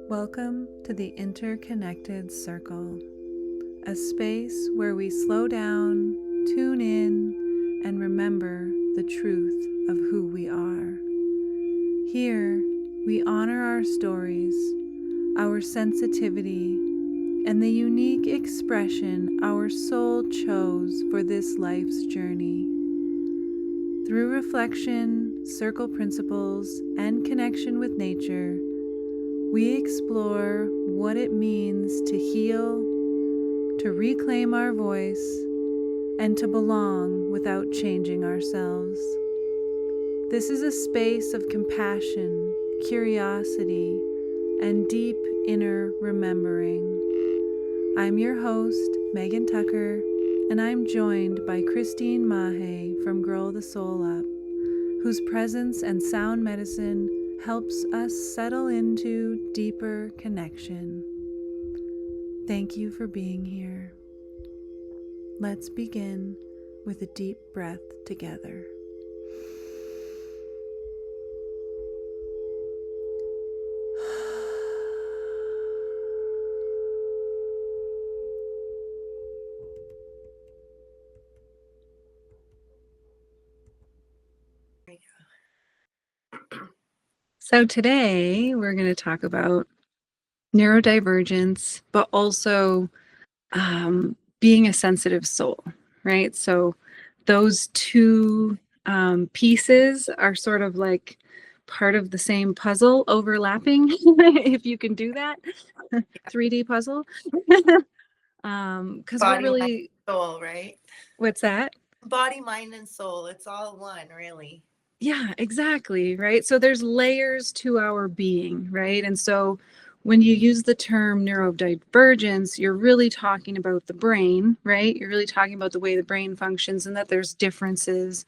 Welcome to the Interconnected Circle, a space where we slow down, tune in, and remember the truth of who we are. Here, we honor our stories, our sensitivity, and the unique expression our soul chose for this life's journey. Through reflection, circle principles, and connection with nature, we explore what it means to heal, to reclaim our voice, and to belong without changing ourselves. This is a space of compassion, curiosity, and deep inner remembering. I'm your host, Megan Tucker, and I'm joined by Christine Mahe from Grow the Soul Up, whose presence and sound medicine helps us settle into deeper connection. Thank you for being here. Let's begin with a deep breath together. So today we're going to talk about neurodivergence, but also being a sensitive soul, right? So those two pieces are sort of like part of the same puzzle overlapping, if you can do that. 3D puzzle. Because we're really... Mind, soul, right? What's that? Body, mind, and soul. It's all one, really. Yeah, exactly. Right. So there's layers to our being, right? And so when you use the term neurodivergence, you're really talking about the brain, right? You're really talking about the way the brain functions and that there's differences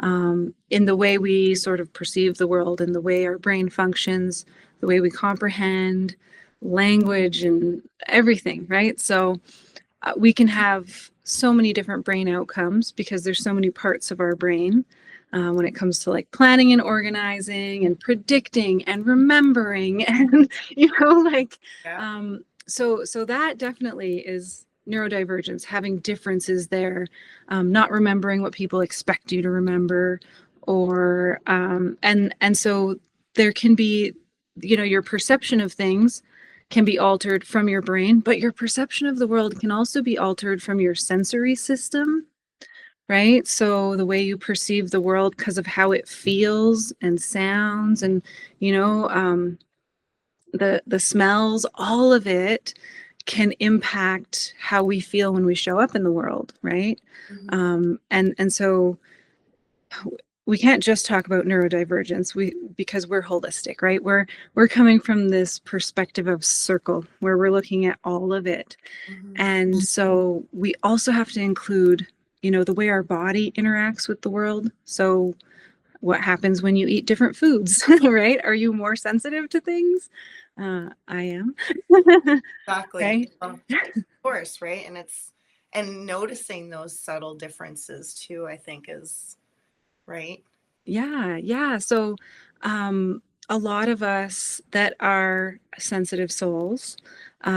in the way we sort of perceive the world and the way our brain functions, the way we comprehend language and everything, right? So we can have so many different brain outcomes because there's so many parts of our brain. When it comes to like planning and organizing and predicting and remembering and so that definitely is neurodivergence, having differences there, not remembering what people expect you to remember, or and so there can be, your perception of things can be altered from your brain, but your perception of the world can also be altered from your sensory system. Right? So the way you perceive the world because of how it feels and sounds and, the smells, all of it can impact how we feel when we show up in the world, right? Mm-hmm. And so we can't just talk about neurodivergence because we're holistic, right? We're coming from this perspective of circle where we're looking at all of it. Mm-hmm. And so we also have to include the way our body interacts with the world. So what happens when you eat different foods, right? Are you more sensitive to things? I am. Exactly. Right? Of course, right? And noticing those subtle differences too, I think is right. Yeah. So a lot of us that are sensitive souls,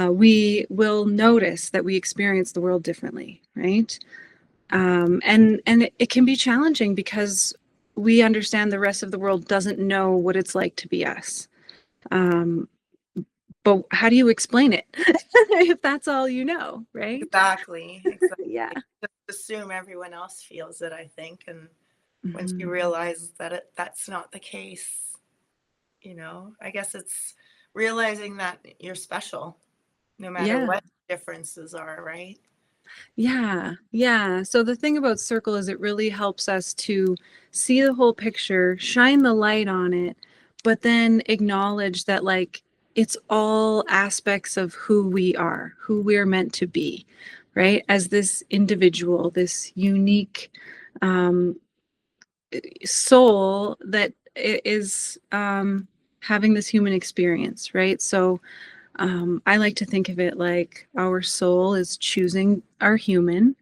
we will notice that we experience the world differently, right? And it can be challenging because we understand the rest of the world doesn't know what it's like to be us. But how do you explain it if that's all you know, right? Exactly. Yeah. Just assume everyone else feels it, I think. And once you realize that that's not the case, I guess it's realizing that you're special no matter what differences are, right? Yeah. So the thing about circle is it really helps us to see the whole picture, shine the light on it, but then acknowledge that like it's all aspects of who we are, who we're meant to be, right? As this individual, this unique soul that is having this human experience, right? So I like to think of it like our soul is choosing our human.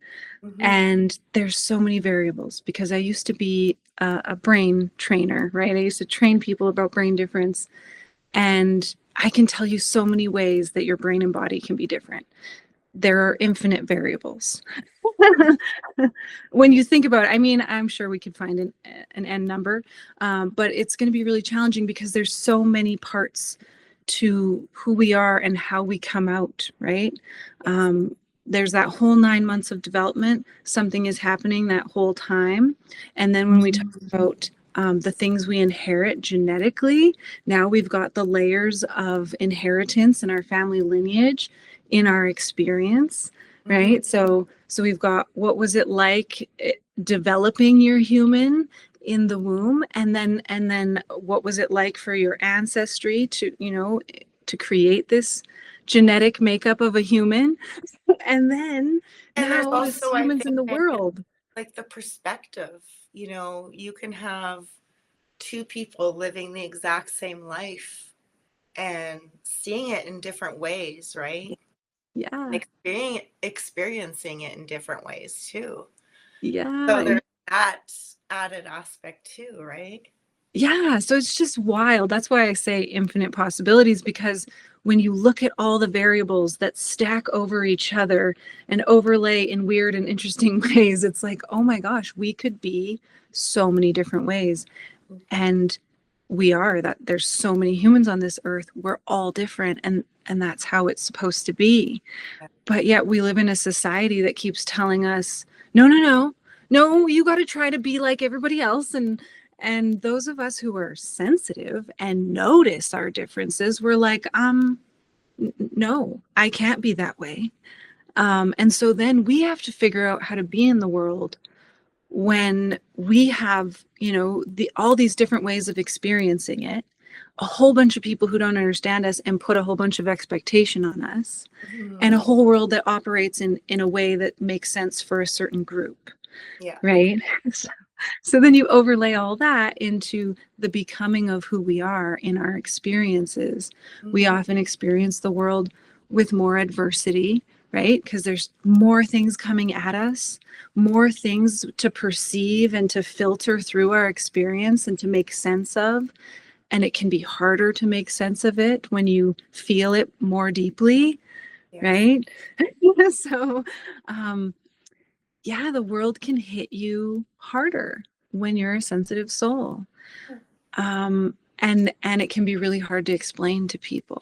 Mm-hmm. And there's so many variables because I used to be a brain trainer, right? I used to train people about brain difference. And I can tell you so many ways that your brain and body can be different. There are infinite variables. When you think about it, I mean, I'm sure we could find an n number, but it's going to be really challenging because there's so many parts to who we are and how we come out, right? There's that whole 9 months of development. Something is happening that whole time. And then when we talk about the things we inherit genetically, now we've got the layers of inheritance in our family lineage in our experience, right? So we've got what was it like developing your human in the womb, and then what was it like for your ancestry to, you know, to create this genetic makeup of a human, and then And there's now as also, I humans think, in the world. like the perspective, you know, you can have two people living the exact same life and seeing it in different ways, right? Yeah, Experiencing it in different ways too. So yeah, there's that added aspect too, right? yeah. So it's just wild. That's why I say infinite possibilities, because when you look at all the variables that stack over each other and overlay in weird and interesting ways, it's like, oh my gosh, we could be so many different ways. And we are. That there's so many humans on this earth. We're all different, and that's how it's supposed to be. But yet we live in a society that keeps telling us, no, no, no, no, you got to try to be like everybody else. And those of us who are sensitive and notice our differences, we're like, no, I can't be that way. And so then we have to figure out how to be in the world when we have, you know, all these different ways of experiencing it, a whole bunch of people who don't understand us and put a whole bunch of expectation on us, and a whole world that operates in a way that makes sense for a certain group. Yeah. Right. So then you overlay all that into the becoming of who we are in our experiences. We often experience the world with more adversity, right? Because there's more things coming at us, more things to perceive and to filter through our experience and to make sense of. And it can be harder to make sense of it when you feel it more deeply, Yes. right? So, yeah, the world can hit you harder when you're a sensitive soul. And it can be really hard to explain to people.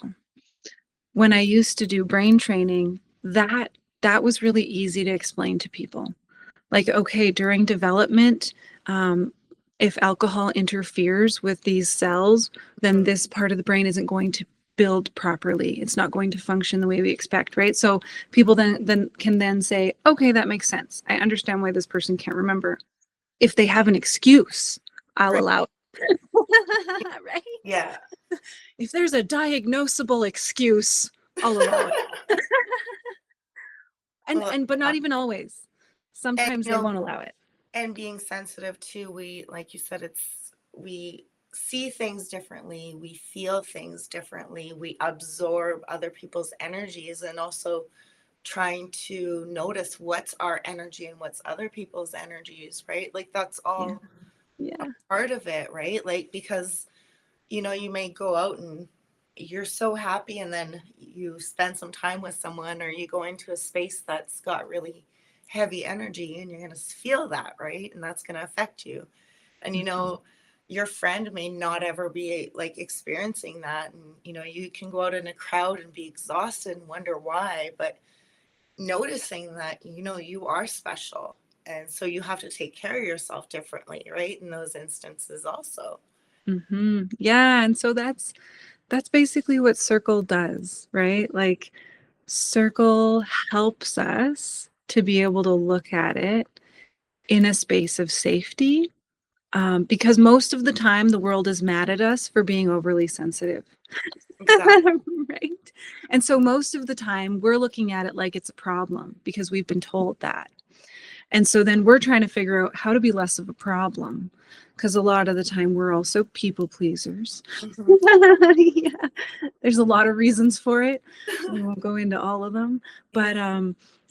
When I used to do brain training, that was really easy to explain to people. Like, okay, during development, if alcohol interferes with these cells, then this part of the brain isn't going to build properly. It's not going to function the way we expect, right? So people then can say, okay, that makes sense. I understand why this person can't remember. If they have an excuse, I'll allow it. Right? Yeah. If there's a diagnosable excuse, I'll allow it. But not even always. Sometimes they won't allow it. And being sensitive too, we, like you said, we see things differently, we feel things differently, we absorb other people's energies, and also trying to notice what's our energy and what's other people's energies, right? Like that's all a part of it, right? Like, because, you know, you may go out and you're so happy, and then you spend some time with someone, or you go into a space that's got really heavy energy, and you're going to feel that, right? And that's going to affect you. And, you know, your friend may not ever be like experiencing that. And, you know, you can go out in a crowd and be exhausted and wonder why, but noticing that, you know, you are special. And so you have to take care of yourself differently, right? In those instances also. Yeah. And so that's basically what Circle does, right? Like, Circle helps us to be able to look at it in a space of safety, because most of the time the world is mad at us for being overly sensitive. Exactly. Right? And so most of the time we're looking at it like it's a problem because we've been told that. And so then we're trying to figure out how to be less of a problem, because a lot of the time we're also people pleasers. Yeah. There's a lot of reasons for it. We won't go into all of them, but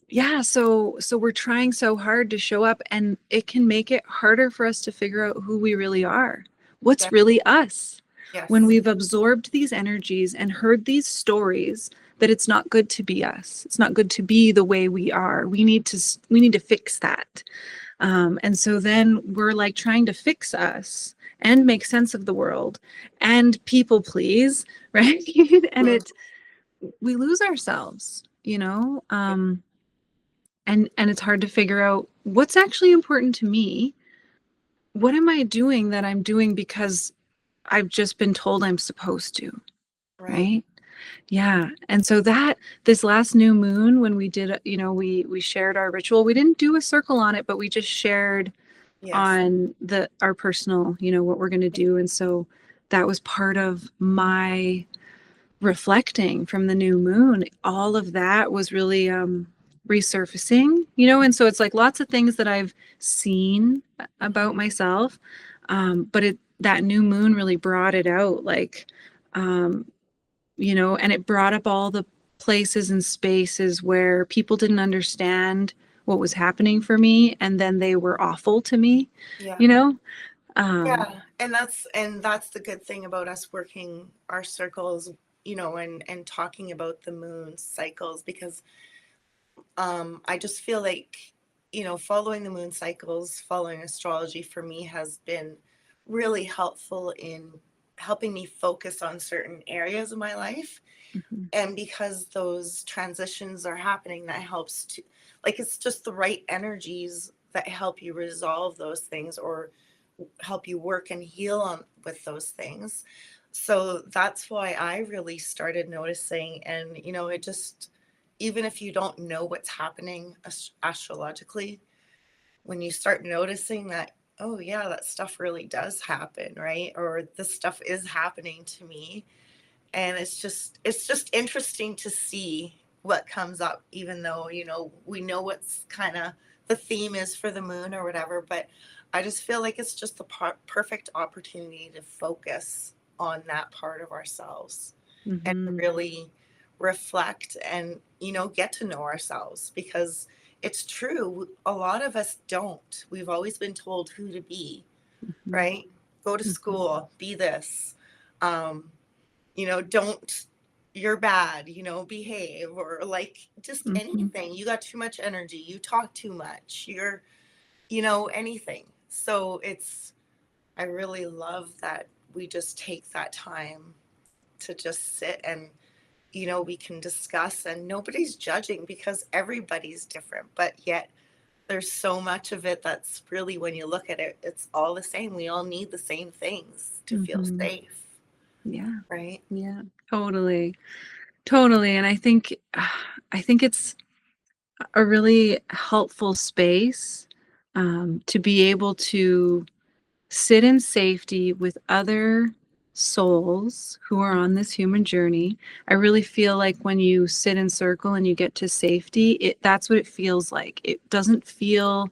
yeah, so we're trying so hard to show up, and it can make it harder for us to figure out who we really are. What's really us? when Yes. we've absorbed these energies and heard these stories that it's not good to be us. It's not good to be the way we are. We need to fix that. And so then we're like trying to fix us and make sense of the world and people please, right? And Mhm. we lose ourselves, you know? And it's hard to figure out what's actually important to me. What am I doing that I'm doing because I've just been told I'm supposed to, Right. right? Yeah. And so that this last new moon, when we did, we shared our ritual. We didn't do a circle on it, but we just shared Yes. on our personal, what we're going to do. And so that was part of my reflecting from the new moon. All of that was really resurfacing, and so it's like lots of things that I've seen about myself. But that new moon really brought it out, like, and it brought up all the places and spaces where people didn't understand what was happening for me, and then they were awful to me, Yeah. you know? Um, Yeah. And that's the good thing about us working our circles, and talking about the moon cycles, because I just feel like, following the moon cycles, following astrology for me has been really helpful in helping me focus on certain areas of my life. mhm, And because those transitions are happening, that helps to, like, it's just the right energies that help you resolve those things or help you work and heal on with those things. So that's why I really started noticing. And it just, even if you don't know what's happening astrologically, when you start noticing that, oh yeah, that stuff really does happen, right? Or this stuff is happening to me. And it's just interesting to see what comes up, even though we know what's kind of the theme is for the moon or whatever. But I just feel like it's just the perfect opportunity to focus on that part of ourselves and mhm, really reflect and get to know ourselves, because it's true, a lot of us don't. We've always been told who to be, mhm, right? Go to mhm, school, be this, um don't, you're bad, behave, or like just mhm, anything. You got too much energy, you talk too much, you're, anything. So I really love that we just take that time to just sit and, we can discuss, and nobody's judging because everybody's different, but yet there's so much of it that's really, when you look at it, it's all the same. We all need the same things to feel mhm. safe, Yeah, right? yeah, totally, totally. And I think it's a really helpful space, to be able to sit in safety with other souls who are on this human journey. I really feel like when you sit in circle and you get to safety, that's what it feels like. It doesn't feel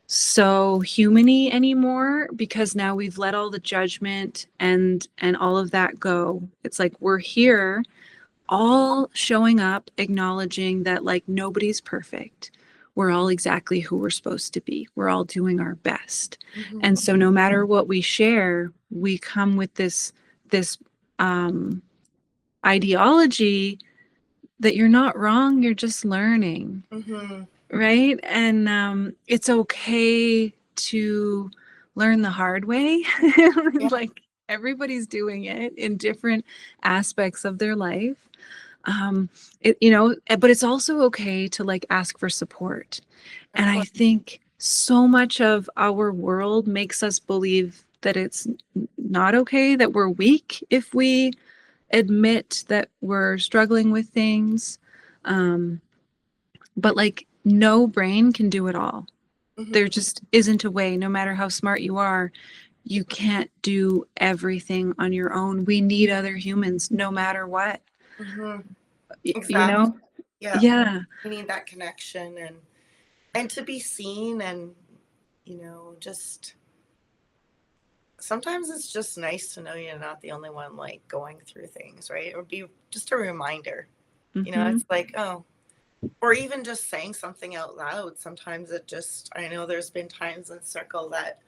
so humany anymore, because now we've let all the judgment and all of that go. It's like we're here all showing up, acknowledging that like nobody's perfect. We're all exactly who we're supposed to be. We're all doing our best. Hmm. And so no matter what we share, we come with this um ideology that you're not wrong, you're just learning, Hmm. right? And it's okay to learn the hard way. Yeah. Like everybody's doing it in different aspects of their life. But it's also okay to like ask for support. Of And I course. think so much of our world makes us believe that it's not okay, that we're weak if we admit that we're struggling with things. um, but like no brain can do it all. There Hmm. just isn't a way. No matter how smart you are, you can't do everything on your own. We need other humans no matter what. Hmm. You Exactly. know? Yeah. Yeah. We need that connection, and to be seen, and just sometimes it's just nice to know you're not the only one like going through things, right? It would be just a reminder. Hmm. It's like, oh, or even just saying something out loud. Sometimes it just, I know there's been times in circle that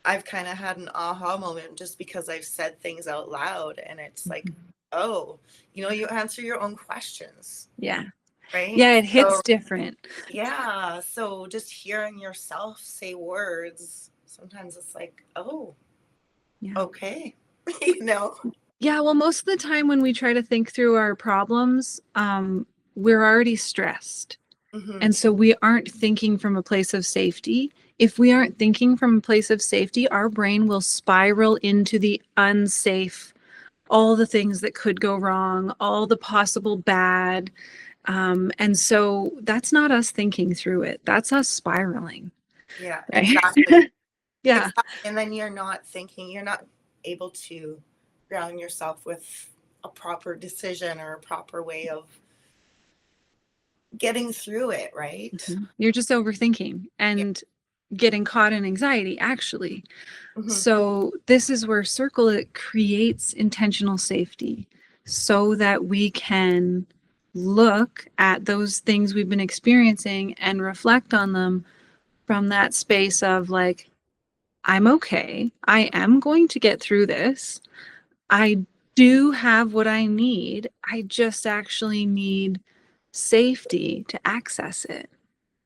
I've kind of had an aha moment just because I've said things out loud, and it's like, oh, you answer your own questions, Yeah. right? Yeah, it hits So different. yeah, so just hearing yourself say words, sometimes it's like, oh, Yeah. okay, you know. Yeah, well, most of the time when we try to think through our problems, we're already stressed. Mm-hmm. And so we aren't thinking from a place of safety. If we aren't thinking from a place of safety, our brain will spiral into the unsafe, all the things that could go wrong, all the possible bad. And so that's not us thinking through it. That's us spiraling, Yeah, right? exactly. Yeah. Exactly. And then you're not able to ground yourself with a proper decision or a proper way of getting through it, right? You're just overthinking Yeah. and getting caught in anxiety, actually. Mm-hmm. So this is where circle it creates intentional safety so that we can look at those things we've been experiencing and reflect on them from that space of like, I'm okay. I am going to get through this. I do have what I need. I just actually need safety to access it.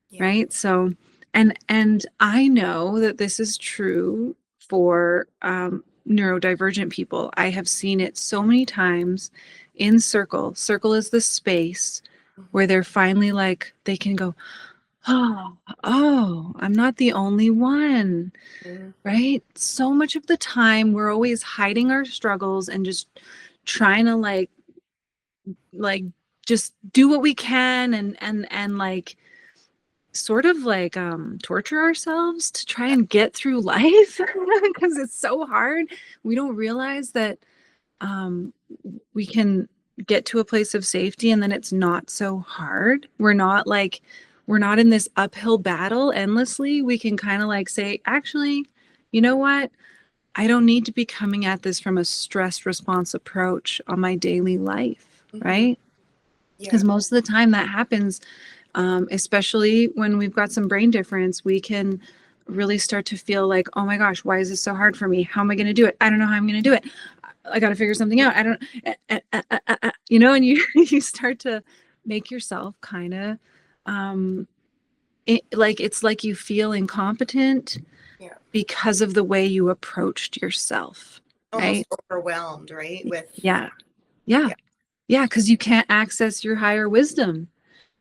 Yeah. Right? So and I know that this is true for neurodivergent people. I have seen it so many times in circle. Circle is the space Mm-hmm. where they're finally like they can go, oh, I'm not the only one. Mm-hmm. Right? So much of the time we're always hiding our struggles and just trying to like just do what we can and like sort of like torture ourselves to try and get through life because it's so hard. We don't realize that um we can get to a place of safety and then it's not so hard. We're not in this uphill battle endlessly. We can kind of like say, actually, you know what? I don't need to be coming at this from a stress response approach on my daily life, Mm-hmm. right? Yeah. Because most of the time that happens, especially when we've got some brain difference, we can really start to feel like, oh my gosh, why is this so hard for me? How am I going to do it? I don't know how I'm going to do it. I got to figure something out. I don't, and you you start to make yourself kind of like it's like you feel incompetent Yeah. because of the way you approached yourself, Almost right? overwhelmed, right? With Yeah, yeah, yeah. yeah, because you can't access your higher wisdom.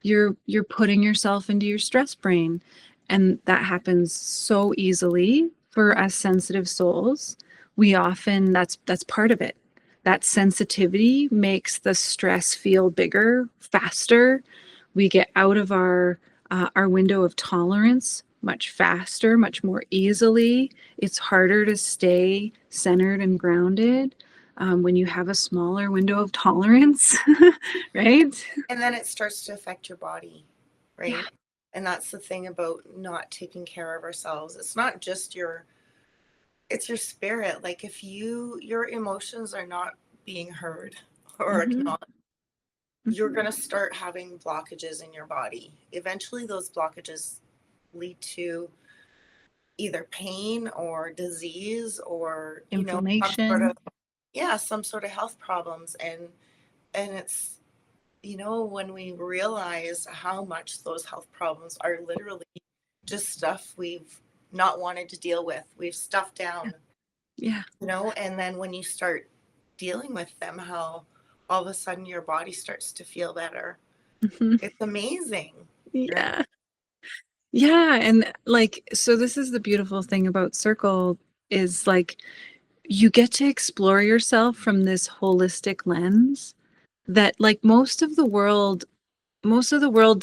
You're putting yourself into your stress brain, and that happens so easily for us sensitive souls. We often that's part of it. That sensitivity makes the stress feel bigger faster. We get out of our window of tolerance much faster, much more easily. It's harder to stay centered and grounded when you have a smaller window of tolerance, right? And then it starts to affect your body, Yeah. right? And that's the thing about not taking care of ourselves. It's not just it's your spirit. Like if your emotions are not being heard or Mhm. acknowledged, you're going to start having blockages in your body. Eventually those blockages lead to either pain or disease or Inflammation. some sort of health problems. And it's when we realize how much those health problems are literally just stuff we've not wanted to deal with, we've stuffed down, Yeah. and then when you start dealing with them, how all of a sudden your body starts to feel better. Mhm. It's amazing, right? Yeah. Yeah. And like, so this is the beautiful thing about Circle is like you get to explore yourself from this holistic lens that like most of the world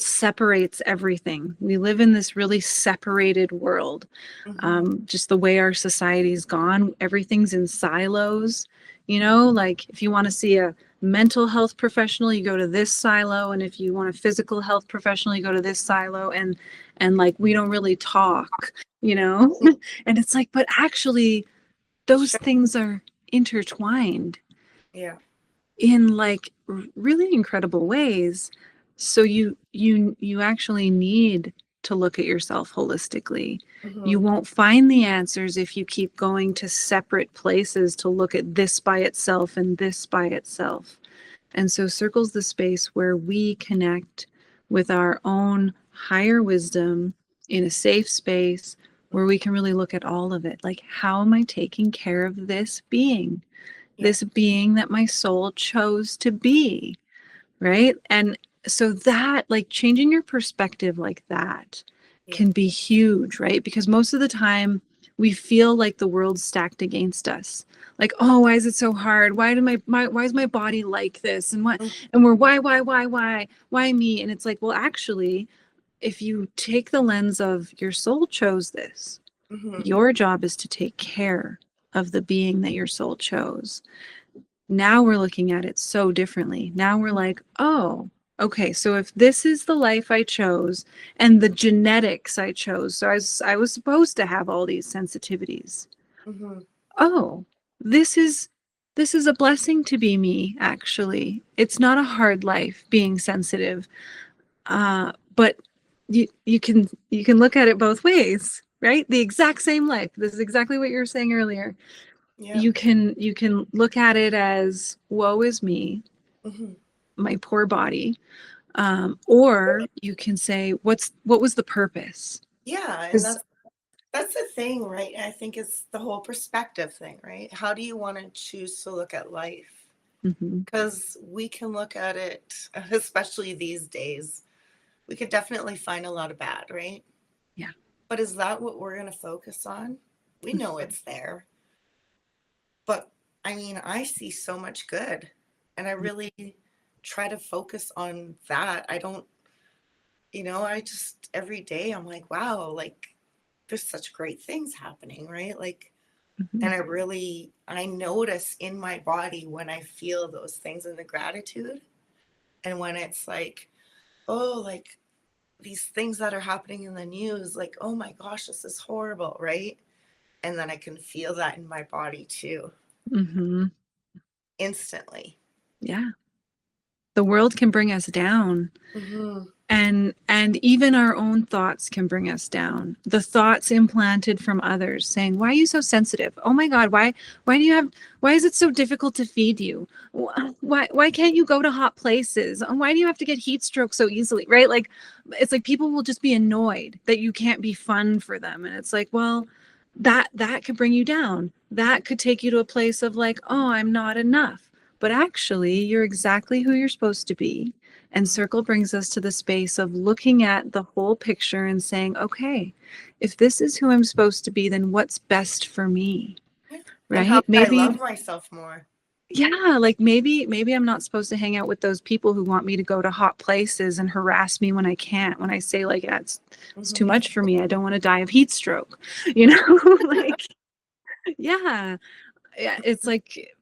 separates everything. We live in this really separated world. Mm-hmm. Just the way our society's gone, everything's in silos. Like if you want to see a mental health professional, you go to this silo, and if you want a physical health professional, you go to this silo, and like we don't really talk, you know. And it's like, but actually, those Sure. things are intertwined Yeah. in like really incredible ways. So you actually need to look at yourself holistically. You Mm-hmm. won't find the answers if you keep going to separate places to look at this by itself and this by itself. And so circle's the space where we connect with our own higher wisdom in a safe space where we can really look at all of it. Like, how am I taking care of this being? Yeah. This being that my soul chose to be, right? And so that, like, changing your perspective like that Yeah. can be huge, right? Because most of the time we feel like the world's stacked against us. Like, oh, why is it so hard? Why do why is my body like this? And what, and we're why me? And it's like, well, actually, if you take the lens of your soul chose this, Mm-hmm. your job is to take care of the being that your soul chose. Now we're looking at it so differently. Now we're like, oh, okay, so if this is the life I chose and the genetics I chose, so I was supposed to have all these sensitivities. Mm-hmm. Oh, this is a blessing to be me, actually. It's not a hard life being sensitive. But you can look at it both ways, right? The exact same life. This is exactly what you were saying earlier. Yeah. You can look at it as, woe is me, Mm-hmm. my poor body, or you can say, what was the purpose? Yeah, and 'Cause- that's the thing, right? I think it's the whole perspective thing, right? How do you want to choose to look at life? Mhm. Because we can look at it, especially these days, we could definitely find a lot of bad, right? Yeah. But is that what we're going to focus on? We know it's there. But I mean, I see so much good, and I really try to focus on that. I don't, I just every day I'm like, wow, like there's such great things happening, right? Like, and Mhm. I notice in my body when I feel those things in the gratitude, and when it's like, oh, like these things that are happening in the news, like, oh my gosh, this is horrible, right? And then I can feel that in my body too, Mhm. instantly. Yeah. The world can bring us down. Mm-hmm. And even our own thoughts can bring us down. The thoughts implanted from others saying, why are you so sensitive? Oh my God, why is it so difficult to feed you? Why can't you go to hot places? Why do you have to get heat stroke so easily? Right? Like, it's like people will just be annoyed that you can't be fun for them. And it's like, well, that could bring you down. That could take you to a place of like, oh, I'm not enough. But actually, you're exactly who you're supposed to be. And circle brings us to the space of looking at the whole picture and saying, okay, if this is who I'm supposed to be, then what's best for me? Yeah. And how Right? could I Maybe, love myself more? yeah, like maybe I'm not supposed to hang out with those people who want me to go to hot places and harass me when I can't, when I say like, yeah, it's too Mm-hmm. much for me. I don't want to die of heat stroke. You know, like, yeah. Yeah, it's like,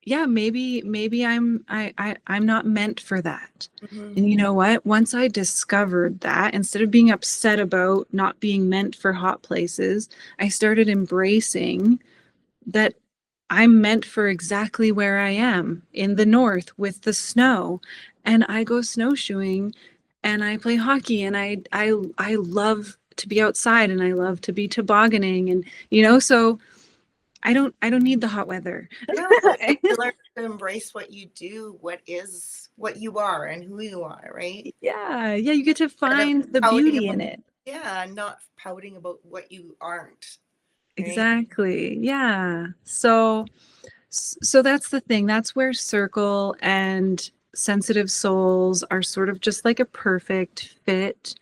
yeah, maybe I'm not meant for that. Mm-hmm. And you know what? Once I discovered that, instead of being upset about not being meant for hot places, I started embracing that I'm meant for exactly where I am in the north with the snow. And I go snowshoeing and I play hockey and I love to be outside and I love to be tobogganing, and so I don't need the hot weather. No, you learn to embrace what you do, what you are and who you are, right? Yeah, you get to Instead of find the pouting beauty about, in it. yeah, not pouting about what you aren't, right? Exactly. Yeah. So that's the thing. That's where circle and sensitive souls are sort of just like a perfect fit.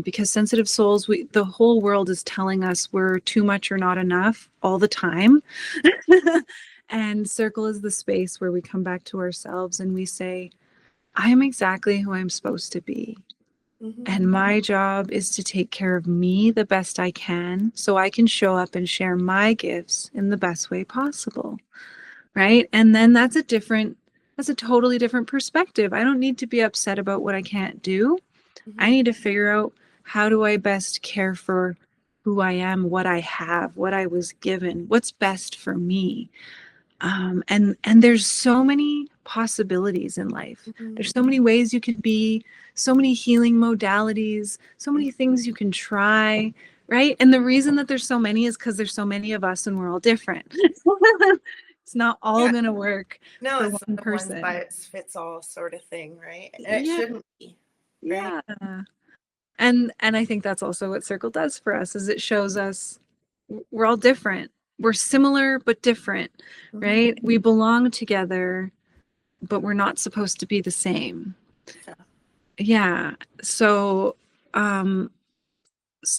Because sensitive souls, the whole world is telling us we're too much or not enough all the time. And circle is the space where we come back to ourselves and we say, I am exactly who I'm supposed to be. Mm-hmm. And my job is to take care of me the best I can so I can show up and share my gifts in the best way possible. Right. And then that's a totally different perspective. I don't need to be upset about what I can't do. I Mm-hmm. need to figure out, how do I best care for who I am, what I have, what I was given, what's best for me. And there's so many possibilities in life. There's so many ways you can be, so many healing modalities, so many things you can try, right? And the reason that there's so many is because there's so many of us and we're all different. It's not all Yeah. going to work No, for it's one not a one person. size fits all sort of thing, right? And it Yeah, shouldn't be, right? yeah. And I think that's also what Circle does for us, is it shows us we're all different. We're similar but different, right? We belong together, but we're not supposed to be the same. Yeah. Yeah. So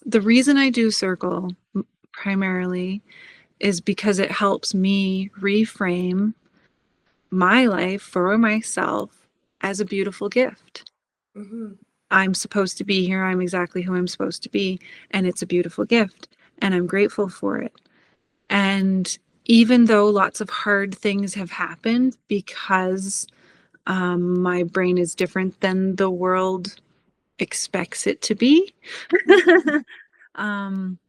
the reason I do Circle primarily is because it helps me reframe my life for myself as a beautiful gift. Mm-hmm. I'm supposed to be here. I'm exactly who I'm supposed to be. And it's a beautiful gift. And I'm grateful for it. And even though lots of hard things have happened because my brain is different than the world expects it to be, um,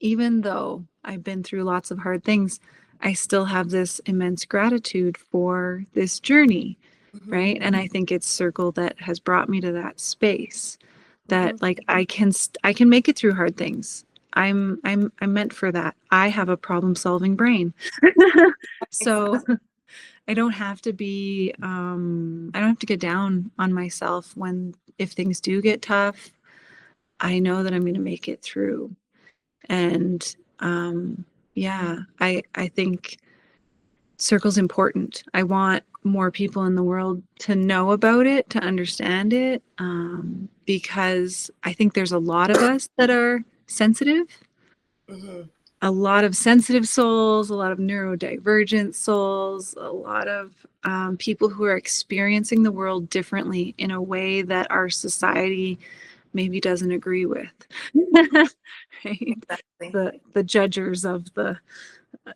even though I've been through lots of hard things, I still have this immense gratitude for this journey, Mm-hmm. right? And I think it's Circle that has brought me to that space that like I can make it through hard things. I'm meant for that. I have a problem solving brain. So I don't have to be I don't have to get down on myself when if things do get tough. I know that I'm going to make it through. And yeah, I think Circle's important. I want more people in the world to know about it, to understand it, because I think there's a lot of us that are sensitive, Mm-hmm. a lot of sensitive souls, a lot of neurodivergent souls, a lot of people who are experiencing the world differently in a way that our society maybe doesn't agree with. Right? Exactly. The judgers of the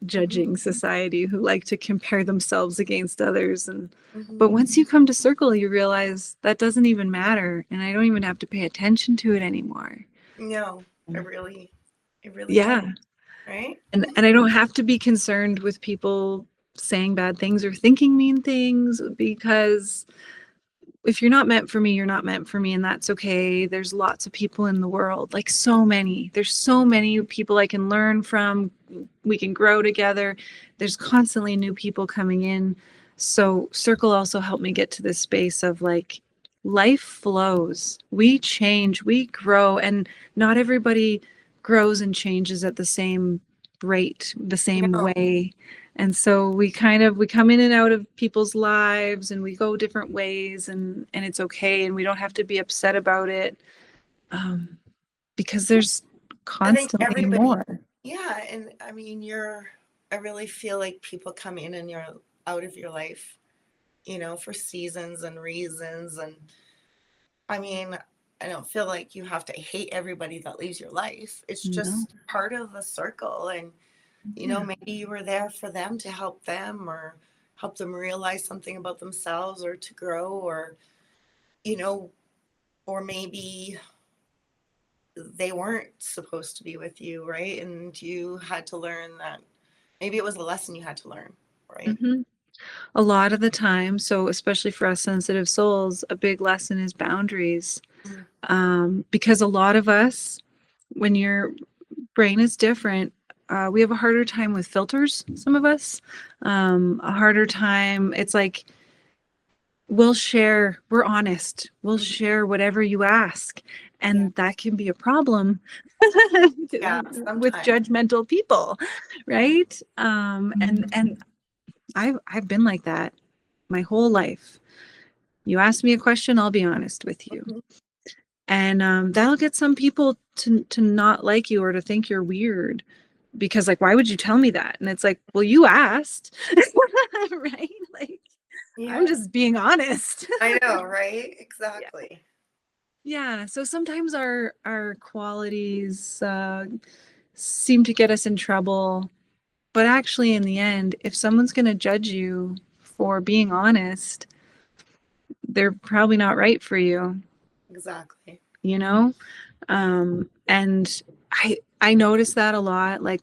judging society who like to compare themselves against others. And but once you come to Circle, you realize that doesn't even matter, and I don't even have to pay attention to it anymore. No, it really Yeah. does, right? And I don't have to be concerned with people saying bad things or thinking mean things, because if you're not meant for me, you're not meant for me, and that's okay. There's lots of people in the world, like so many. There's so many people I can learn from. We can grow together. There's constantly new people coming in. So Circle also helped me get to this space of like life flows. We change, we grow, and not everybody grows and changes at the same rate, the same No, way. And so we come in and out of people's lives, and we go different ways, and it's okay, and we don't have to be upset about it, because there's I think constantly everybody, more. yeah, and I mean, I really feel like people come in and you're out of your life, for seasons and reasons. And I mean, I don't feel like you have to hate everybody that leaves your life. It's No. just part of the circle. And, Yeah. maybe you were there for them to help them or help them realize something about themselves or to grow you know, or maybe they weren't supposed to be with you, right? And you had to learn that maybe it was a lesson you had to learn, right? Hmm. A lot of the time, so especially for us sensitive souls, a big lesson is boundaries. Because a lot of us, when your brain is different, we have a harder time with filters, some of us. A harder time. It's like we're honest, we'll share whatever you ask. Yeah. And that can be a problem Yeah. with Sometimes. judgmental people, right? And I've been like that my whole life. You ask me a question, I'll be honest with you. And that'll get some people to not like you or to think you're weird, because like, why would you tell me that? And it's like, well, you asked. Right? Like, I'm Yeah. just being honest. I know, right? Yeah. Exactly. Yeah. So sometimes our qualities seem to get us in trouble, but actually in the end, if someone's going to judge you for being honest, they're probably not right for you, Exactly. you know? And I notice that a lot. Like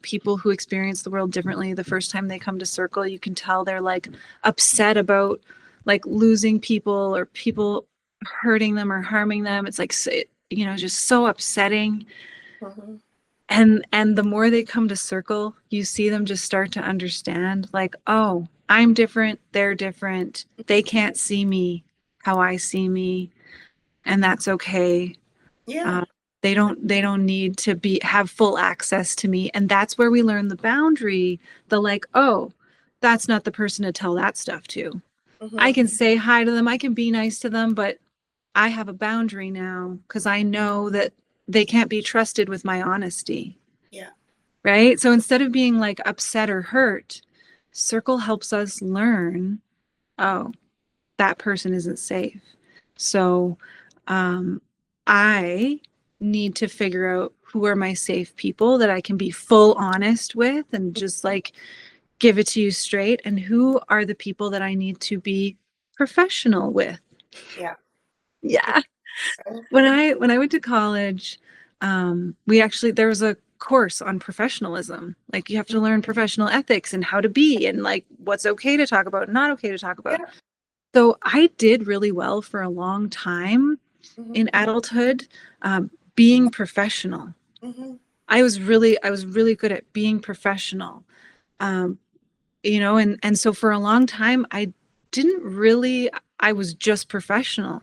people who experience the world differently, the first time they come to circle, you can tell they're like upset about like losing people or people hurting them or harming them. It's like, just so upsetting. Mm-hmm. And the more they come to circle, you see them just start to understand, like, oh, I'm different, they're different, they can't see me how I see me, and that's okay. Yeah. They don't need to have full access to me. And that's where we learn the boundary, the like, oh, that's not the person to tell that stuff to. I Mm-hmm. can say hi to them, I can be nice to them, but I have a boundary now because I know that they can't be trusted with my honesty. Yeah. Right? So instead of being like upset or hurt, circle helps us learn, oh, that person isn't safe. So I need to figure out who are my safe people that I can be full honest with and just like give it to you straight, and who are the people that I need to be professional with. Yeah. Yeah. When I went to college, there was a course on professionalism. Like you have to learn professional ethics and how to be and like what's okay to talk about, not okay to talk about. Yeah. So I did really well for a long time Mm-hmm. in adulthood, being professional. Mm-hmm. I was really good at being professional. And so for a long time I was just professional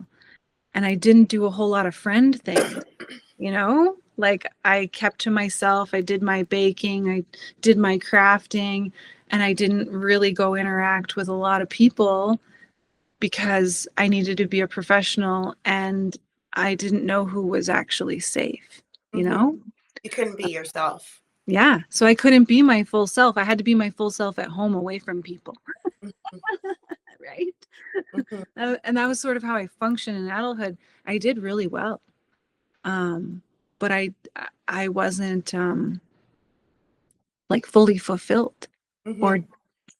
and I didn't do a whole lot of friend things, like I kept to myself. I did my baking, I did my crafting, and I didn't really go interact with a lot of people because I needed to be a professional and I didn't know who was actually safe, Mm-hmm. You couldn't be yourself. Yeah. So I couldn't be my full self. I had to be my full self at home away from people. Mm-hmm. Right. Mm-hmm. And that was sort of how I functioned in adulthood. I did really well. But I wasn't like fully fulfilled Mm-hmm. or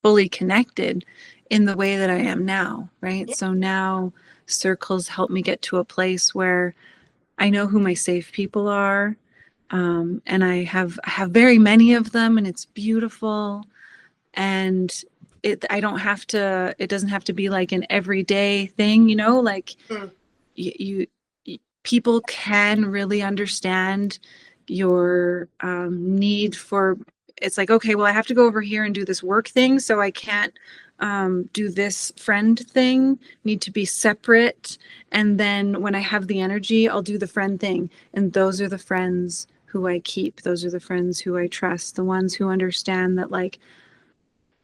fully connected in the way that I am now. Right. Yeah. So now circles help me get to a place where I know who my safe people are. And I have very many of them, and it's beautiful. And it doesn't have to be like an everyday thing, like Mm-hmm. people can really understand your need for, it's like, okay, well, I have to go over here and do this work thing, so I can't do this friend thing, need to be separate. And then when I have the energy, I'll do the friend thing. And those are the friends who I keep. Those are the friends who I trust, the ones who understand that, like,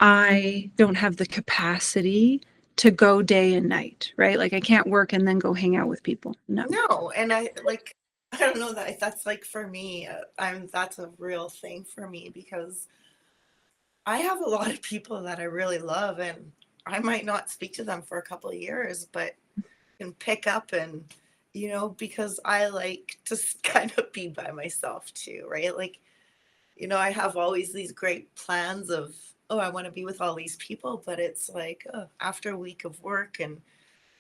I don't have the capacity to go day and night, right? Like I can't work and then go hang out with people. No. No, and I don't know that that's like for me, that's a real thing for me because I have a lot of people that I really love and I might not speak to them for a couple of years, but can pick up and, because I like to kind of be by myself too, right? Like, I have always these great plans of, oh, I want to be with all these people, but it's like, oh, after a week of work and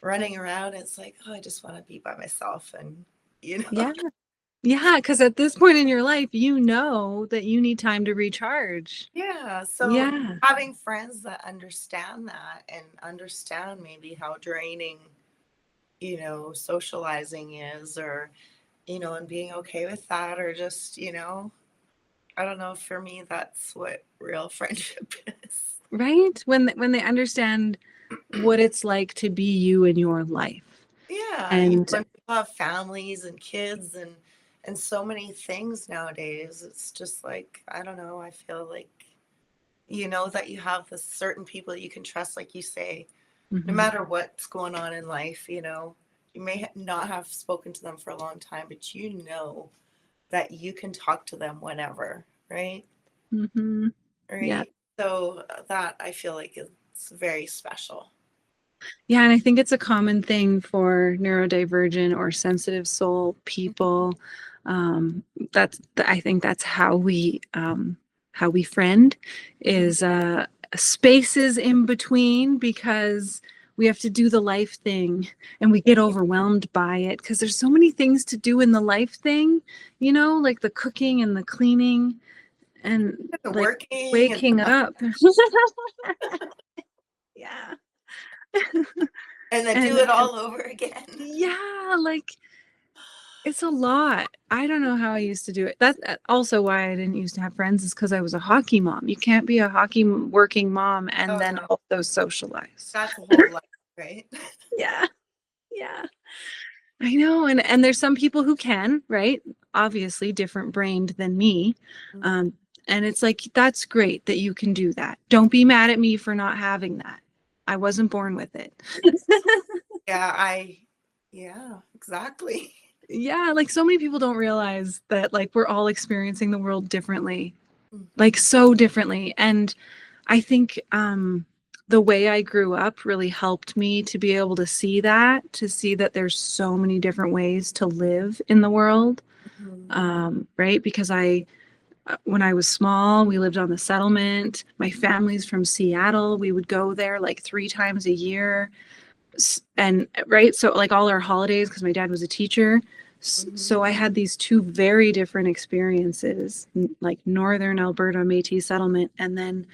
running around, it's like, oh, I just want to be by myself. And, Yeah. Yeah. Because at this point in your life, you know that you need time to recharge. Yeah. So Yeah. having friends that understand that and understand maybe how draining, socializing is, or, and being okay with that, or just, I don't know, for me, that's what real friendship is. Right. When they understand what it's like to be you in your life. Yeah. And And when people have families and kids and so many things nowadays, it's just like, I don't know, I feel like, that you have the certain people you can trust, like you say, no matter what's going on in life, you may not have spoken to them for a long time, but that you can talk to them whenever, right? Mm-hmm. Yeah. Right. So that I feel like it's very special. Yeah, and I think it's a common thing for neurodivergent or sensitive soul people. I think that's how we friend is spaces in between, because we have to do the life thing and we get overwhelmed by it because there's so many things to do in the life thing, like the cooking and the cleaning and And like working waking up. Yeah. and then do And it all over again. yeah, like it's a lot. I don't know how I used to do it. That's also why I didn't used to have friends, is because I was a hockey mom. You can't be a hockey working mom and Oh, then no. also socialize. That's a whole life, right? Yeah. Yeah. I know. And there's some people who can, right? Obviously different brained than me. Um, and it's like, that's great that you can do that. Don't be mad at me for not having that. I wasn't born with it. Yeah, exactly. Yeah, like so many people don't realize that like we're all experiencing the world differently, Mhm. like so differently. And I think the way I grew up really helped me to be able to see that there's so many different ways to live in the world. Right? Because when I was small, we lived on the settlement. My family's from Seattle. We would go there like 3 times a year. And right, so like all our holidays, because my dad was a teacher. So I had these 2 very different experiences, like northern Alberta Métis settlement, and then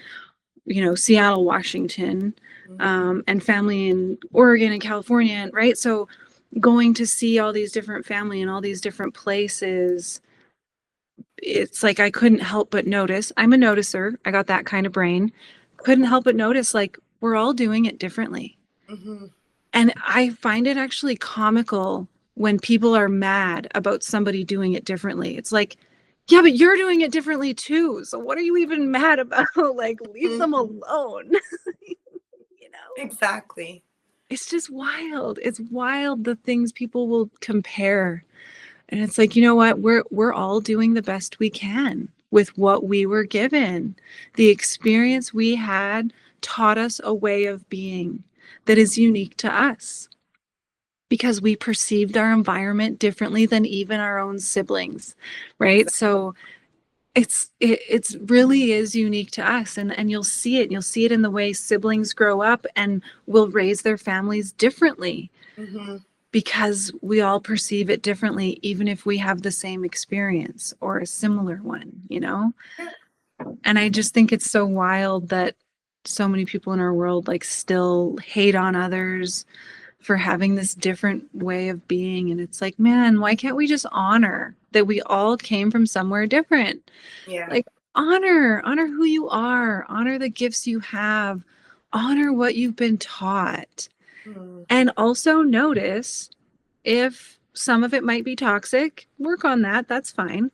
Seattle, Washington, and family in Oregon and California, right? So going to see all these different family in all these different places, it's like I couldn't help but notice. I'm a noticer. I got that kind of brain. Couldn't help but notice like we're all doing it differently. And I find it actually comical when people are mad about somebody doing it differently. It's like, yeah, but you're doing it differently too. So what are you even mad about? Like, leave them alone. Exactly. It's just wild. It's wild the things people will compare. And it's like, you know what? We're all doing the best we can with what we were given. The experience we had taught us a way of being that is unique to us, because we perceived our environment differently than even our own siblings, right? So it's really is unique to us, and you'll see it in the way siblings grow up and will raise their families differently, because we all perceive it differently, even if we have the same experience or a similar one. And I just think it's so wild that so many people in our world like still hate on others for having this different way of being. And it's like, man, why can't we just honor that we all came from somewhere different? Yeah. Like honor who you are, honor the gifts you have, honor what you've been taught. And also notice if some of it might be toxic, work on that. That's fine.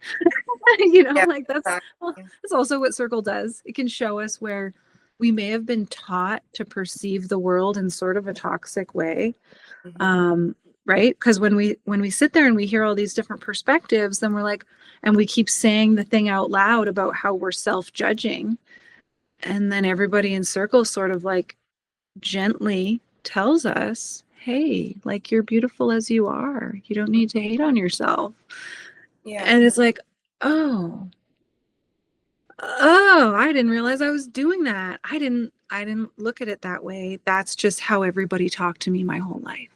Yeah, Like that's exactly. also what Circle does. It can show us where we may have been taught to perceive the world in sort of a toxic way. Right? Because when we sit there and we hear all these different perspectives, then we're like, and we keep saying the thing out loud about how we're self-judging. And then everybody in Circle sort of like gently tells us, hey, like you're beautiful as you are. You don't need to hate on yourself. Yeah. And it's like, oh, I didn't realize I was doing that. I didn't look at it that way. That's just how everybody talked to me my whole life.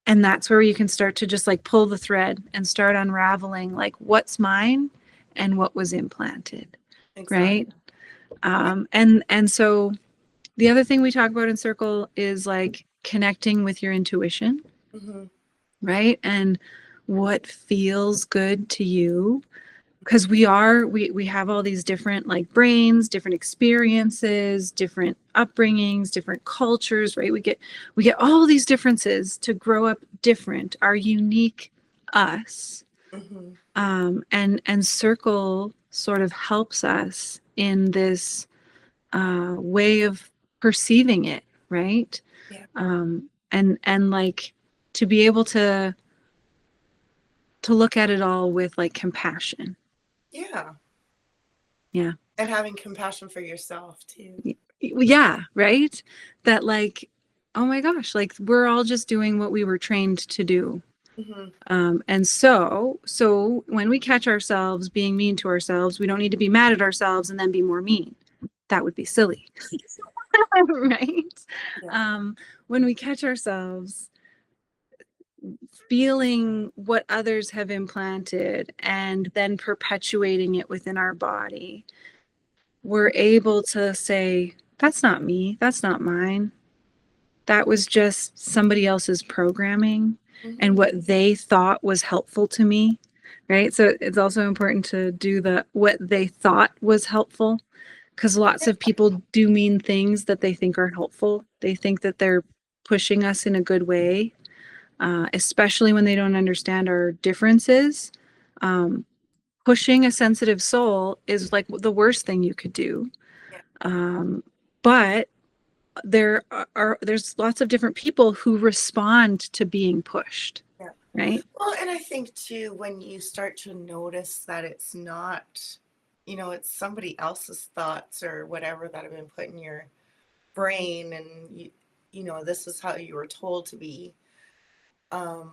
And that's where you can start to just like pull the thread and start unraveling like what's mine and what was implanted. Exactly. Right. And so the other thing we talk about in Circle is like connecting with your intuition. Right. And what feels good to you, because we have all these different like brains, different experiences, different upbringings, different cultures, right? We get all these differences to grow up different, our unique us. And Circle sort of helps us in this way of perceiving it, right? Yeah. And like to be able to look at it all with like compassion. Yeah. Yeah. And having compassion for yourself too. Yeah, right? That like, oh my gosh, like we're all just doing what we were trained to do. And so when we catch ourselves being mean to ourselves, we don't need to be mad at ourselves and then be more mean. That would be silly. Right? Yeah. When we catch ourselves feeling what others have implanted and then perpetuating it within our body, we're able to say, that's not me, that's not mine. That was just somebody else's programming and Mm-hmm. what they thought was helpful to me, right? So it's also important to do the what they thought was helpful, because lots of people do mean things that they think are helpful. They think that they're pushing us in a good way, especially when they don't understand our differences. Um, Pushing a sensitive soul is like the worst thing you could do. Yeah. But there's lots of different people who respond to being pushed, Yeah. right? Well, and I think too, when you start to notice that it's not, it's somebody else's thoughts or whatever that have been put in your brain, and this is how you were told to be, um,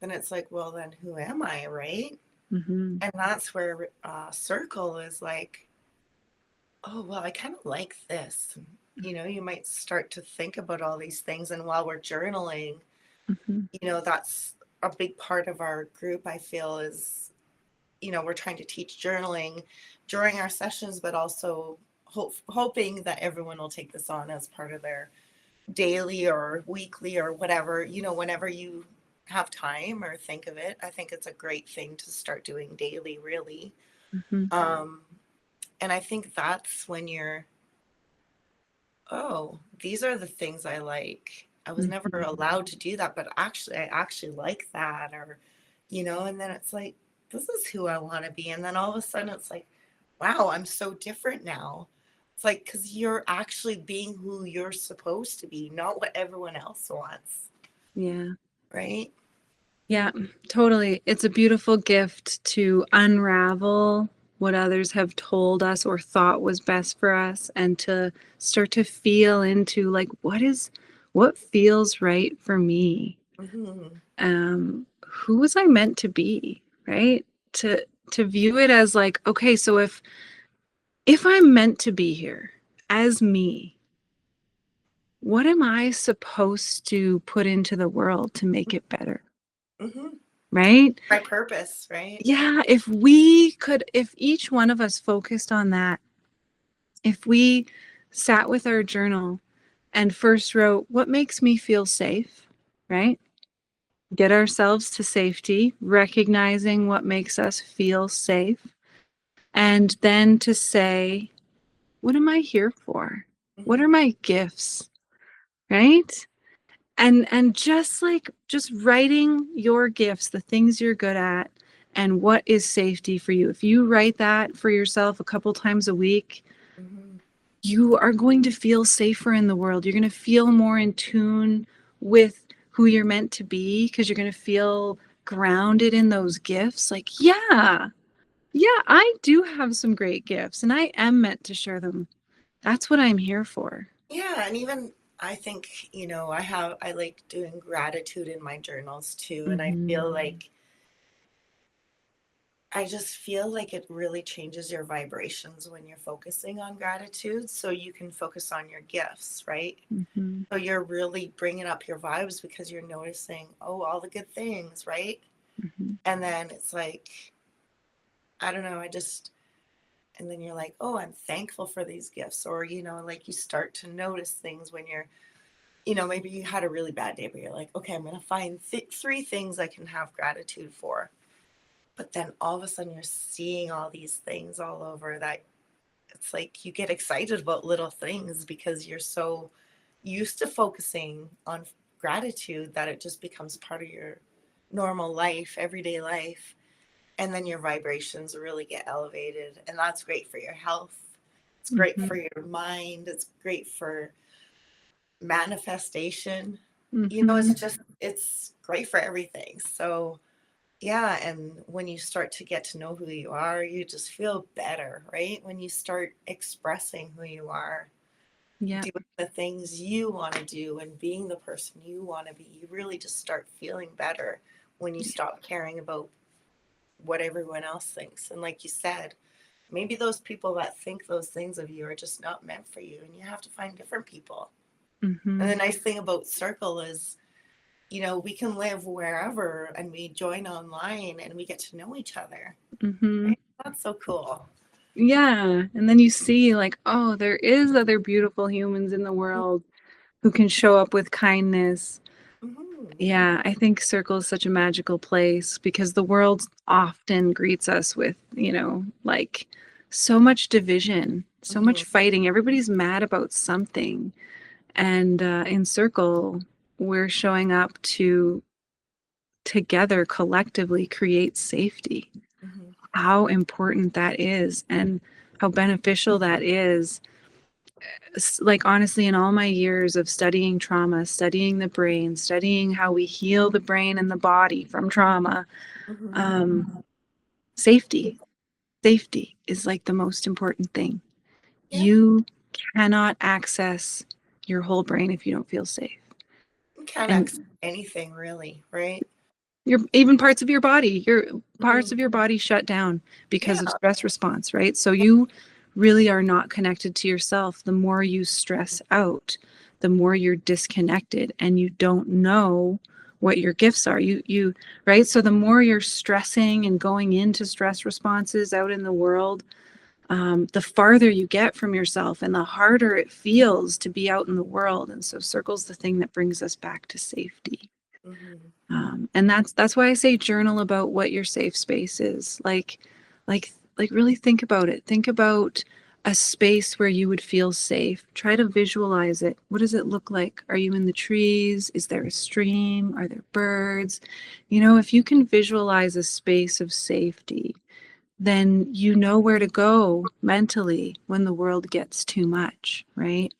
then it's like, well, then who am I, right? Mm-hmm. And that's where circle is like, oh, well, I kind of like this. You might start to think about all these things. And while we're journaling, Mm-hmm. that's a big part of our group, I feel, is, we're trying to teach journaling during our sessions, but also hoping that everyone will take this on as part of their daily or weekly or whatever, whenever you have time or think of it. I think it's a great thing to start doing daily, really. Mm-hmm. And I think that's when you're, oh, these are the things I like. I was never Mm-hmm. allowed to do that, but actually, I actually like that. Or, and then it's like, this is who I want to be. And then all of a sudden it's like, wow, I'm so different now. It's like, because you're actually being who you're supposed to be, not what everyone else wants. Yeah. Right. Yeah, totally. It's a beautiful gift to unravel what others have told us or thought was best for us, and to start to feel into like what feels right for me. Mm-hmm. Who was I meant to be, right? To view it as like, okay, so if I'm meant to be here as me, what am I supposed to put into the world to make it better? Mm-hmm. Right? My purpose, right? Yeah, if each one of us focused on that, if we sat with our journal and first wrote, what makes me feel safe, right? Get ourselves to safety, recognizing what makes us feel safe, and then to say, what am I here for? What Mm-hmm. are my gifts, right? And just writing your gifts, the things you're good at, and what is safety for you. If you write that for yourself a couple times a week, Mm-hmm. you are going to feel safer in the world. You're going to feel more in tune with who you're meant to be, because you're going to feel grounded in those gifts. Like, yeah, I do have some great gifts and I am meant to share them. That's what I'm here for. Yeah, and even I think, I like doing gratitude in my journals too. And Mm-hmm. I just feel like it really changes your vibrations when you're focusing on gratitude. So you can focus on your gifts, right? Mm-hmm. So you're really bringing up your vibes because you're noticing, oh, all the good things, right? Mm-hmm. And then it's like, I don't know, and then you're like, oh, I'm thankful for these gifts. Or, like you start to notice things when you're, maybe you had a really bad day, but you're like, okay, I'm going to find 3 things I can have gratitude for. But then all of a sudden you're seeing all these things all over that it's like you get excited about little things because you're so used to focusing on gratitude that it just becomes part of your normal life, everyday life. And then your vibrations really get elevated. And that's great for your health. It's great Mm-hmm. for your mind. It's great for manifestation. Mm-hmm. It's great for everything. So, yeah. And when you start to get to know who you are, you just feel better, right? When you start expressing who you are, Yeah. doing the things you want to do and being the person you want to be, you really just start feeling better when you stop caring about what everyone else thinks. And like you said, maybe those people that think those things of you are just not meant for you and you have to find different people. And Mm-hmm. the nice thing about circle is, we can live wherever and we join online and we get to know each other. Mm-hmm. Right? That's so cool. Yeah. And then you see like, oh, there is other beautiful humans in the world who can show up with kindness. Mm-hmm. Yeah, I think circle is such a magical place because the world often greets us with, like so much division, so much fighting. Everybody's mad about something. And in circle, we're showing up to together collectively create safety. Mm-hmm. How important that is and how beneficial that is. Like honestly, in all my years of studying trauma, studying the brain, studying how we heal the brain and the body from trauma, Mm-hmm. safety is like the most important thing. Yeah. You cannot access your whole brain if you don't feel safe. You can't And access anything really, right? your even parts of your body, parts Mm-hmm. of your body shut down because Yeah. of stress response, right? So you really are not connected to yourself. The more you stress out, the more you're disconnected and you don't know what your gifts are. You right? So the more you're stressing and going into stress responses out in the world, the farther you get from yourself and the harder it feels to be out in the world. And so circle's the thing that brings us back to safety. Mm-hmm. And that's why I say journal about what your safe space is. Like really think about it. Think about a space where you would feel safe. Try to visualize it. What does it look like? Are you in the trees? Is there a stream? Are there birds? If you can visualize a space of safety, then you know where to go mentally when the world gets too much, right?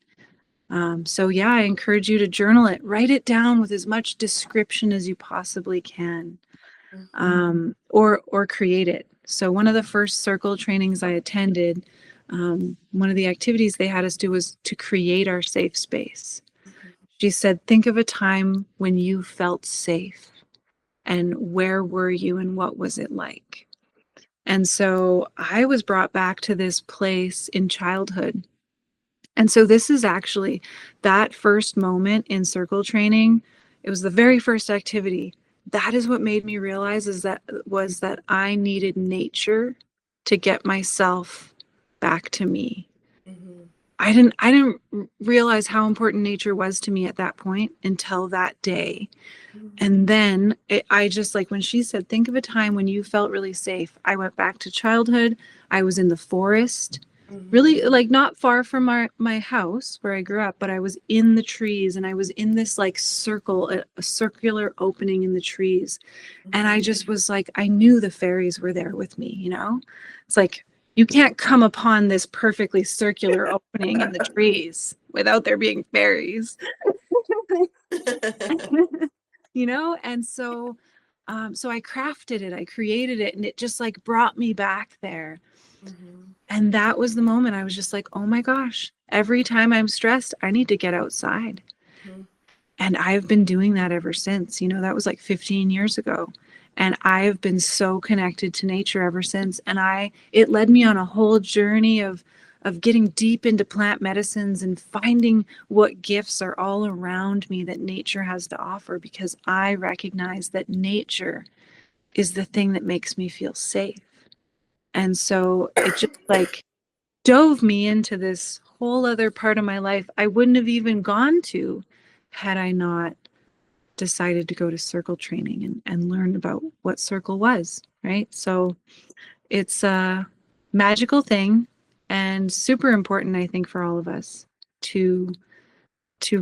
So yeah, I encourage you to journal it. Write it down with as much description as you possibly can, or create it. So one of the first circle trainings I attended, one of the activities they had us do was to create our safe space. Mm-hmm. She said, think of a time when you felt safe, and where were you, and what was it like? And so I was brought back to this place in childhood. And so this is actually that first moment in circle training. It was the very first activity. That is what made me realize that I needed nature to get myself back to me. Mm-hmm. I didn't realize how important nature was to me at that point until that day. And then I just like when she said, think of a time when you felt really safe. I went back to childhood. I was in the forest, really like not far from my house where I grew up, but I was in the trees and I was in this like circle, a circular opening in the trees. And I just was like, I knew the fairies were there with me, It's like, you can't come upon this perfectly circular opening in the trees without there being fairies. And so I crafted it, I created it, and it just like brought me back there. And that was the moment I was just like, oh my gosh, every time I'm stressed, I need to get outside. And I've been doing that ever since. That was like 15 years ago. And I have been so connected to nature ever since. And it led me on a whole journey of getting deep into plant medicines and finding what gifts are all around me that nature has to offer, because I recognize that nature is the thing that makes me feel safe. And so it just like dove me into this whole other part of my life I wouldn't have even gone to had I not decided to go to circle training and learn about what circle was, right? So it's a magical thing and super important, I think, for all of us to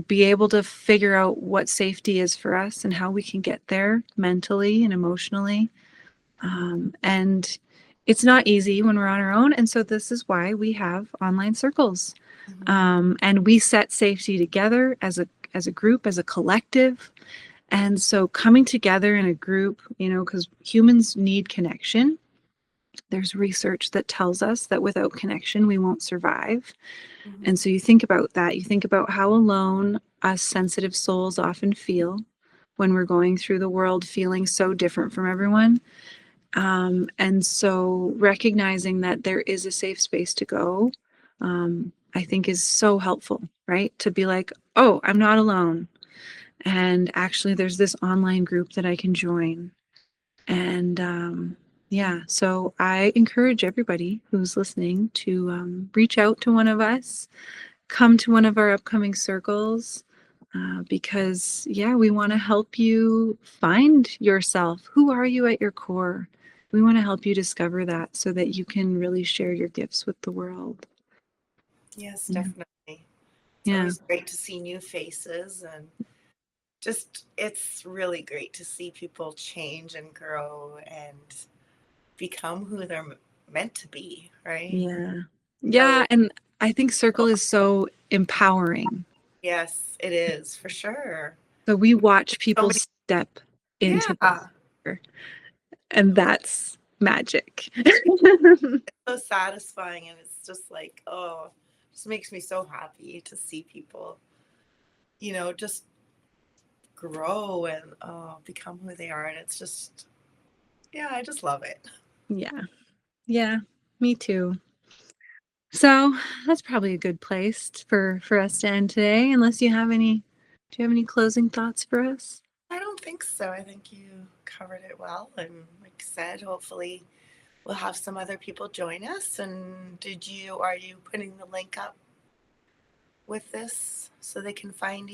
be able to figure out what safety is for us and how we can get there mentally and emotionally. And it's not easy when we're on our own. And so this is why we have online circles. And we set safety together as a group, as a collective. And so coming together in a group, because humans need connection. There's research that tells us that without connection, we won't survive. And so you think about that. You think about how alone us sensitive souls often feel when we're going through the world feeling so different from everyone. And so recognizing that there is a safe space to go, I think is so helpful, right? To be like, oh, I'm not alone. And actually, there's this online group that I can join. And yeah, so I encourage everybody who's listening to reach out to one of us, come to one of our upcoming circles, because, yeah, we want to help you find yourself. Who are you at your core? We want to help you discover that so that you can really share your gifts with the world. Yes, Yeah. definitely. It's Yeah. always great to see new faces, and just it's really great to see people change and grow and become who they're meant to be, right? Yeah. Yeah. So, And I think circle is so empowering. yes, it is for sure. So we watch So people many, step into yeah, the, and that's magic. so satisfying, and it's just like, oh, just makes me so happy to see people, just grow and become who they are, and it's just, yeah, I just love it. Yeah. Yeah. Me too. So that's probably a good place for us to end today, unless do you have any closing thoughts for us? I don't think so. I think you covered it well, and like I said, hopefully we'll have some other people join us. And are you putting the link up with this so they can find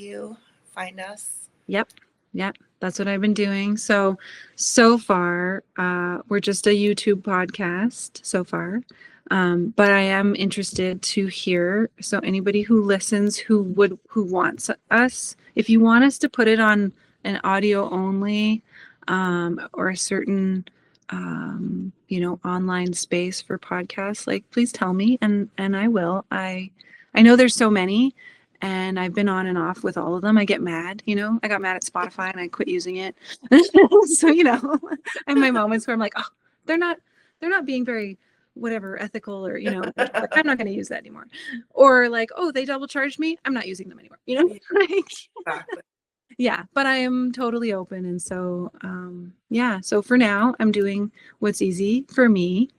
us? Yep. Yep. That's what I've been doing. So far, we're just a YouTube podcast so far. But I am interested to hear. So anybody who listens who wants us, if you want us to put it on an audio only, or a certain, online space for podcasts, like, please tell me, and I will. I know there's so many, and I've been on and off with all of them. I get mad, I got mad at Spotify and I quit using it. So, I have my moments where I'm like, oh, they're not being very whatever ethical, or, like, I'm not going to use that anymore. Or like, oh, they double charged me, I'm not using them anymore. Yeah, Like, exactly. yeah, but I am totally open. And so, yeah, so for now I'm doing what's easy for me.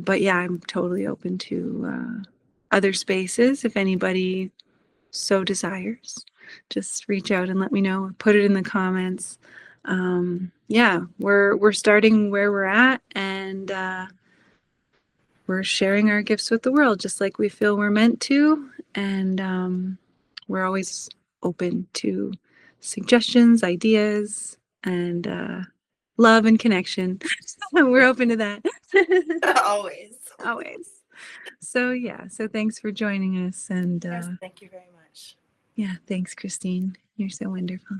But yeah, I'm totally open to other spaces. If anybody so desires, just reach out and let me know, or put it in the comments. Yeah, we're starting where we're at, and we're sharing our gifts with the world just like we feel we're meant to. And we're always open to suggestions, ideas, and love and connection. We're open to that. Always. Always. So yeah, so thanks for joining us. And Yes, thank you very much. yeah, thanks, Christine. You're so wonderful.